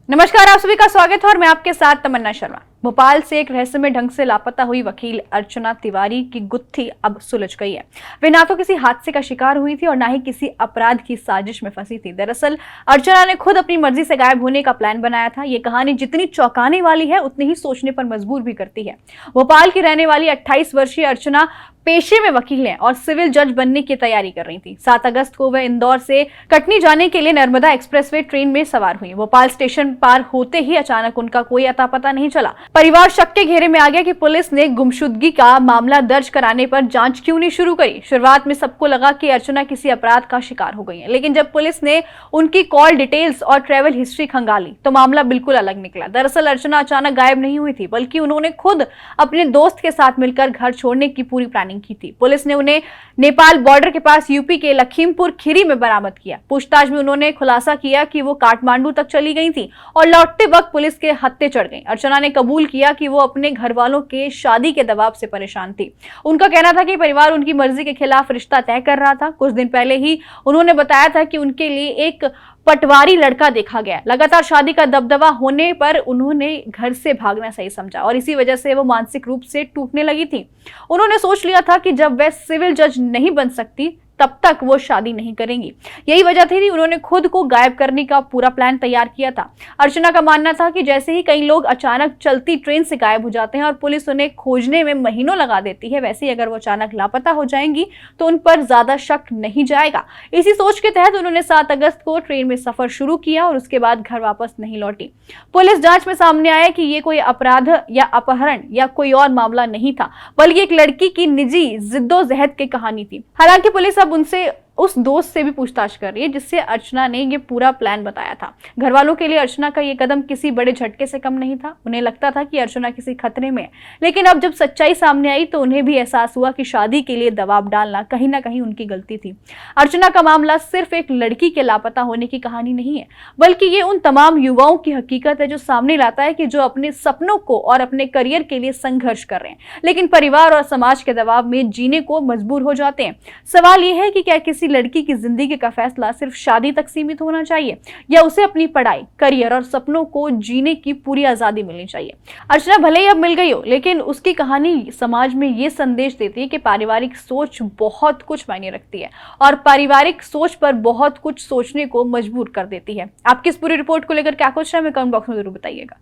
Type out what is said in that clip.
नमस्कार, आप सभी का स्वागत है और मैं आपके साथ तमन्ना शर्मा। भोपाल से एक रहस्यमय ढंग से लापता हुई वकील अर्चना तिवारी की गुत्थी अब सुलझ गई है। वे ना तो किसी हादसे का शिकार हुई थी और ना ही किसी अपराध की साजिश में फंसी थी। दरअसल अर्चना ने खुद अपनी मर्जी से गायब होने का प्लान बनाया था। ये कहानी जितनी चौंकाने वाली है उतनी ही सोचने पर मजबूर भी करती है। भोपाल की रहने वाली 28 वर्षीय अर्चना पेशे में वकील है और सिविल जज बनने की तैयारी कर रही थी। 7 अगस्त को वह इंदौर से कटनी जाने के लिए नर्मदा एक्सप्रेसवे ट्रेन में सवार हुई। भोपाल स्टेशन पार होते ही अचानक उनका कोई अता पता नहीं चला। परिवार शक के घेरे में आ गया कि पुलिस ने गुमशुदगी का मामला दर्ज कराने पर जांच क्यों नहीं शुरू करी। शुरुआत में सबको लगा कि अर्चना किसी अपराध का शिकार हो गई है, लेकिन जब पुलिस ने उनकी कॉल डिटेल्स और ट्रेवल हिस्ट्री खंगाली तो मामला बिल्कुल अलग निकला। दरअसल अर्चना अचानक गायब नहीं हुई थी, बल्कि उन्होंने खुद अपने दोस्त के साथ मिलकर घर छोड़ने की पूरी प्लानिंग की थी। पुलिस ने उन्हें नेपाल बॉर्डर के पास यूपी के लखीमपुर खीरी में बरामद किया। पूछताछ में उन्होंने खुलासा किया कि वो काठमांडू तक चली गई थी और लौटते वक्त पुलिस के हत्थे चढ़ गई। अर्चना ने कबूल किया कि वो अपने घर वालों के शादी के दबाव से परेशान थी। उनका कहना था कि परिवार उनकी मर्जी के खिलाफ रिश्ता तय कर रहा था। कुछ दिन पहले ही उन्होंने बताया था कि उनके लिए एक पटवारी लड़का देखा गया। लगातार शादी का दबदबा होने पर उन्होंने घर से भागना सही समझा और इसी वजह से वो मानसिक रूप से टूटने लगी थी। उन्होंने सोच लिया था कि जब वह सिविल जज नहीं बन सकती तब तक वो शादी नहीं करेंगी। यही वजह थी उन्होंने खुद को गायब करने का पूरा प्लान तैयार किया था। अर्चना का मानना था कि जैसे ही कई लोग अचानक चलती ट्रेन से गायब हो जाते हैं और पुलिस उन्हें खोजने में महीनों लगा देती है, वैसे ही अगर वो अचानक लापता हो जाएंगी तो उन पर ज्यादा शक नहीं जाएगा। इसी सोच के तहत उन्होंने 7 अगस्त को ट्रेन में सफर शुरू किया और उसके बाद घर वापस नहीं लौटी। पुलिस जांच में सामने आया कि ये कोई अपराध या अपहरण या कोई और मामला नहीं था, बल्कि एक लड़की की निजी जिद्दोजहद की कहानी थी। हालांकि पुलिस अब उनसे उस दोस्त से भी पूछताछ कर रही है जिससे अर्चना ने ये पूरा प्लान बताया था। घर वालों के लिए अर्चना का ये कदम किसी बड़े झटके से कम नहीं था। उन्हें लगता था कि अर्चना किसी खतरे में है, लेकिन अब जब सच्चाई सामने आई तो उन्हें भी एहसास हुआ कि शादी के लिए दबाव डालना कहीं ना कहीं उनकी गलती थी। अर्चना का मामला सिर्फ एक लड़की के लापता होने की कहानी नहीं है, बल्कि ये उन तमाम युवाओं की हकीकत है जो सामने लाता है कि जो अपने सपनों को और अपने करियर के लिए संघर्ष कर रहे हैं, लेकिन परिवार और समाज के दबाव में जीने को मजबूर हो जाते हैं। सवाल यह है कि क्या किसी लड़की की जिंदगी का फैसला सिर्फ शादी तक सीमित होना चाहिए या उसे अपनी पढ़ाई, करियर और सपनों को जीने की पूरी आजादी मिलनी चाहिए। अर्चना भले ही अब मिल गई हो, लेकिन उसकी कहानी समाज में ये संदेश देती है कि पारिवारिक सोच बहुत कुछ मायने रखती है और पारिवारिक सोच पर बहुत कुछ सोचने को मजबूर कर देती है। आपकी इस पूरी रिपोर्ट को लेकर क्या कुछ है, हमें कमेंट बॉक्स में जरूर बताइएगा।